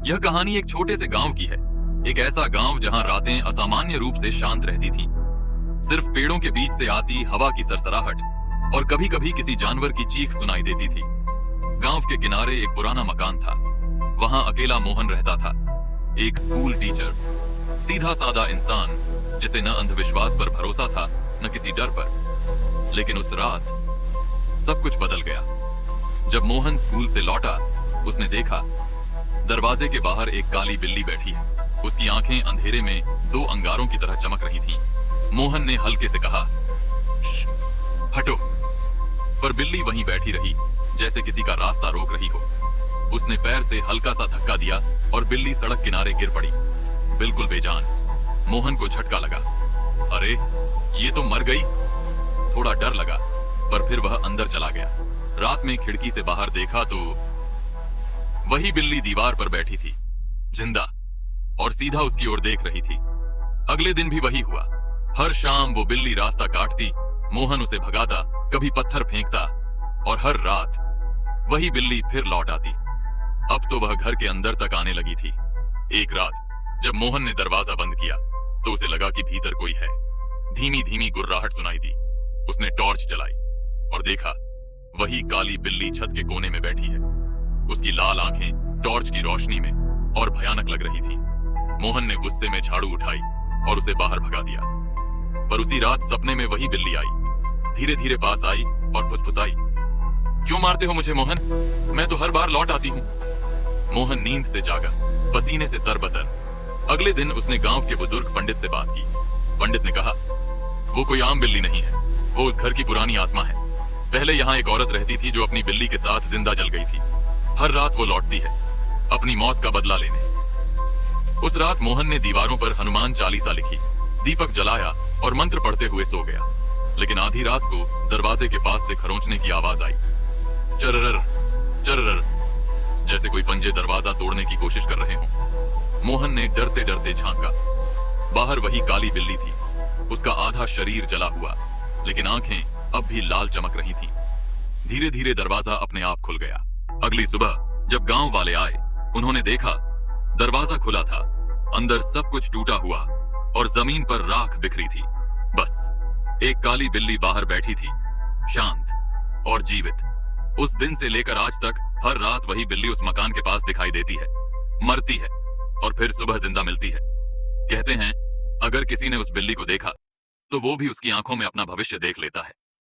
यह कहानी एक छोटे से गांव की है। एक ऐसा गांव जहां रातें असामान्य रूप से शांत रहती थीं। सिर्फ पेड़ों के बीच से आती हवा की सरसराहट और कभी कभी किसी जानवर की चीख सुनाई देती थी। गांव के किनारे एक पुराना मकान था। वहां अकेला मोहन रहता था, एक स्कूल टीचर, सीधा सादा इंसान जिसे न अंधविश्वास पर भरोसा था न किसी डर पर। लेकिन उस रात सब कुछ बदल गया। जब मोहन स्कूल से लौटा, उसने देखा दरवाजे के बाहर एक काली बिल्ली बैठी है। उसकी आंखें अंधेरे में दो अंगारों की तरह चमक रही थीं। मोहन ने हल्के से कहा, हटो, पर बिल्ली वहीं बैठी रही, जैसे किसी का रास्ता रोक रही हो। उसने पैर से हल्का सा धक्का दिया और बिल्ली सड़क किनारे गिर पड़ी, बिल्कुल बेजान। मोहन को झटका लगा। अरे, ये तो मर गई। थोड़ा डर लगा, पर फिर वह अंदर चला गया। रात में खिड़की से बाहर देखा तो वही बिल्ली दीवार पर बैठी थी, जिंदा, और सीधा उसकी ओर देख रही थी। अगले दिन भी वही हुआ। हर शाम वो बिल्ली रास्ता काटती, मोहन उसे भगाता, कभी पत्थर फेंकता, और हर रात वही बिल्ली फिर लौट आती। अब तो वह घर के अंदर तक आने लगी थी। एक रात जब मोहन ने दरवाजा बंद किया तो उसे लगा कि भीतर कोई है। धीमी धीमी गुर्राहट सुनाई दी। उसने टॉर्च जलाई और देखा वही काली बिल्ली छत के कोने में बैठी है। उसकी लाल आंखें टॉर्च की रोशनी में और भयानक लग रही थी। मोहन ने गुस्से में झाड़ू उठाई और उसे बाहर भगा दिया। पर उसी रात सपने में वही बिल्ली आई। धीरे धीरे पास आई और फुसफुसाई, क्यों मारते हो मुझे मोहन? मैं तो हर बार लौट आती हूँ। मोहन नींद से जागा, पसीने से तरबतर। अगले दिन उसने गांव के बुजुर्ग पंडित से बात की। पंडित ने कहा, वो कोई आम बिल्ली नहीं है, वो उस घर की पुरानी आत्मा है। पहले यहाँ एक औरत रहती थी जो अपनी बिल्ली के साथ जिंदा जल गई थी। हर रात वो लौटती है, अपनी मौत का बदला लेने। उस रात मोहन ने दीवारों पर हनुमान चालीसा लिखी, दीपक जलाया और मंत्र पढ़ते हुए सो गया। लेकिन आधी रात को दरवाजे के पास से खरोंचने की आवाज आई, चररर चररर, जैसे कोई पंजे दरवाजा तोड़ने की कोशिश कर रहे हों। मोहन ने डरते डरते झांका। बाहर वही काली बिल्ली थी। उसका आधा शरीर जला हुआ, लेकिन आंखें अब भी लाल चमक रही थीं। धीरे धीरे दरवाजा अपने आप खुल गया। अगली सुबह जब गांव वाले आए, उन्होंने देखा दरवाजा खुला था, अंदर सब कुछ टूटा हुआ और जमीन पर राख बिखरी थी। बस एक काली बिल्ली बाहर बैठी थी, शांत और जीवित। उस दिन से लेकर आज तक हर रात वही बिल्ली उस मकान के पास दिखाई देती है, मरती है और फिर सुबह जिंदा मिलती है। कहते हैं, अगर किसी ने उस बिल्ली को देखा तो वो भी उसकी आंखों में अपना भविष्य देख लेता है।